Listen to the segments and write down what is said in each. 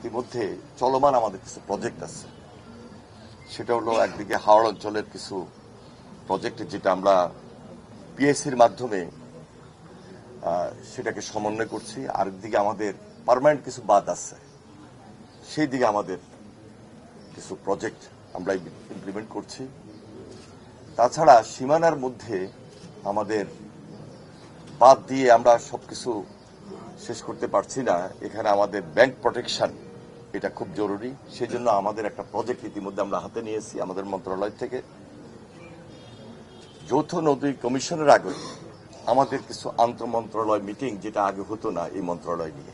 ইতিমধ্যে চলমান আমাদের কিছু প্রজেক্ট আছে। সেটা হলো একদিকে হাওড় অঞ্চলের কিছু প্রজেক্ট, যেটা আমরা পিএসসির মাধ্যমে সেটাকে সমন্বয় করছি। আরেকদিকে আমাদের পার্মানেন্ট কিছু বাদ আছে, সেই দিকে আমাদের কিছু প্রজেক্ট আমরা ইমপ্লিমেন্ট করছি। তাছাড়া সীমানার মধ্যে আমাদের বাদ দিয়ে আমরা সবকিছু শেষ করতে পারছি না। এখানে আমাদের ব্যাংক প্রোটেকশন এটা খুব জরুরি। সেই জন্য আমাদের একটা প্রজেক্ট ইতিমধ্যে আমরা হাতে নিয়েছি আমাদের মন্ত্রণালয় থেকে। যৌথ নদী কমিশনের আগে আমাদের কিছু আন্তঃমন্ত্রণালয় মিটিং, যেটা আগে হতো না এই মন্ত্রণালয় নিয়ে,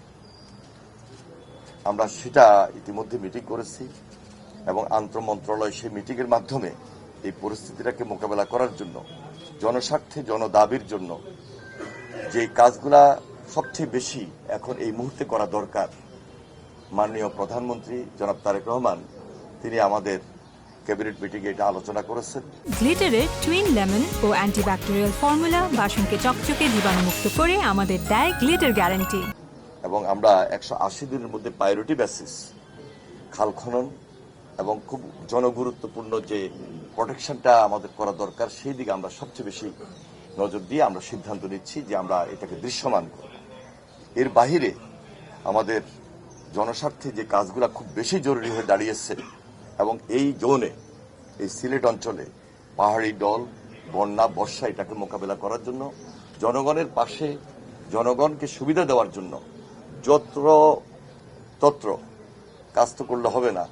আমরা সেটা ইতিমধ্যে মিটিং করেছি এবং আন্তঃমন্ত্রণালয় সেই মিটিংয়ের মাধ্যমে এই পরিস্থিতিটাকে মোকাবেলা করার জন্য, জনস্বার্থে জনদাবির জন্য যে কাজগুলা সবচেয়ে বেশি এখন এই মুহূর্তে করা দরকার, মাননীয় প্রধানমন্ত্রী জনাব তারেক রহমান তিনি আমাদের ক্যাবিনেট মিটিংয়ে এটা আলোচনা করেছেন। গ্লিটারের টুইন লেমন ও অ্যান্টিব্যাকটেরিয়াল ফর্মুলা বাসনকে চকচকে জীবাণুমুক্ত করে আমাদের দেয় গ্লিটার গ্যারান্টি। এবং আমরা 180 দিনের মধ্যে প্রায়োরিটি বেসিস খাল খনন এবং খুব জনগুরুত্বপূর্ণ যে প্রোটেকশনটা আমাদের করা দরকার, সেই দিকে আমরা সবচেয়ে বেশি নজর দিয়ে আমরা সিদ্ধান্ত নিচ্ছি যে আমরা এটাকে দৃশ্যমান করব। এর বাহিরে আমাদের জনস্বার্থে যে কাজগুলো খুব বেশি জরুরি হয়ে দাঁড়িয়েছে এবং এই জোনে, এই সিলেট অঞ্চলে পাহাড়ি ডল, বন্যা, বর্ষা এটাকে মোকাবেলা করার জন্য জনগণের পাশে, জনগণকে সুবিধা দেওয়ার জন্য যত্র তত্র কাজ তো করলে হবে না,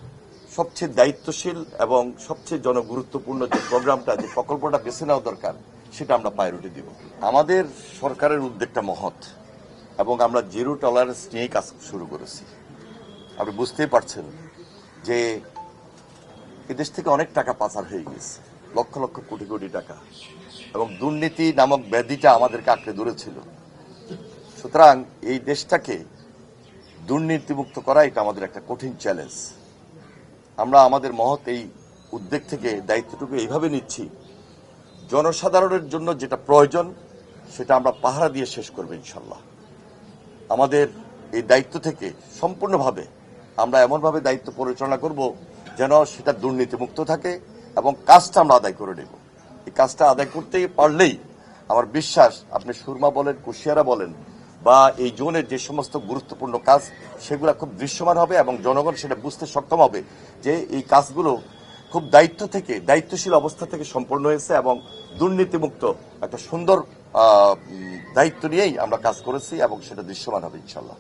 সবচেয়ে দায়িত্বশীল এবং সবচেয়ে জনগুরুত্বপূর্ণ যে প্রোগ্রামটা, যে প্রকল্পটা বেছে নেওয়া দরকার, সেটা আমরা প্রায়োরিটি দিব। আমাদের সরকারের উদ্যোগটা মহৎ এবং আমরা জিরো টলারেন্স নিয়েই কাজ শুরু করেছি। আপনি বুঝতেই পারছেন যে এদেশ থেকে অনেক টাকা পাচার হয়ে গেছে, লক্ষ লক্ষ কোটি কোটি টাকা, এবং দুর্নীতি নামক ব্যাধিটা আমাদেরকে আঁকড়ে ধরেছিল। সুতরাং এই দেশটাকে দুর্নীতিমুক্ত করা এটা আমাদের একটা কঠিন চ্যালেঞ্জ। আমরা আমাদের মহৎ এই উদ্যোগ থেকে দায়িত্বটুকু এইভাবে নিচ্ছি, জনসাধারণের জন্য যেটা প্রয়োজন সেটা আমরা পাহারা দিয়ে শেষ করব ইনশাল্লাহ। আমাদের এই দায়িত্ব থেকে সম্পূর্ণভাবে আমরা এমনভাবে দায়িত্ব পরিচালনা করব যেন সেটা দুর্নীতিমুক্ত থাকে এবং কাজটা আমরা আদায় করে নেব। এই কাজটা আদায় করতে পারলেই আমার বিশ্বাস, আপনি সুরমা বলেন, কুশিয়ারা বলেন, বা এই জোনের যে সমস্ত গুরুত্বপূর্ণ কাজ, সেগুলো খুব দৃশ্যমান হবে এবং জনগণ সেটা বুঝতে সক্ষম হবে যে এই কাজগুলো খুব দায়িত্ব থেকে, দায়িত্বশীল অবস্থা থেকে সম্পন্ন হয়েছে এবং দুর্নীতিমুক্ত একটা সুন্দর দায়িত্ব নিয়েই আমরা কাজ করেছি এবং সেটা দৃশ্যমান হবে ইনশাল্লাহ।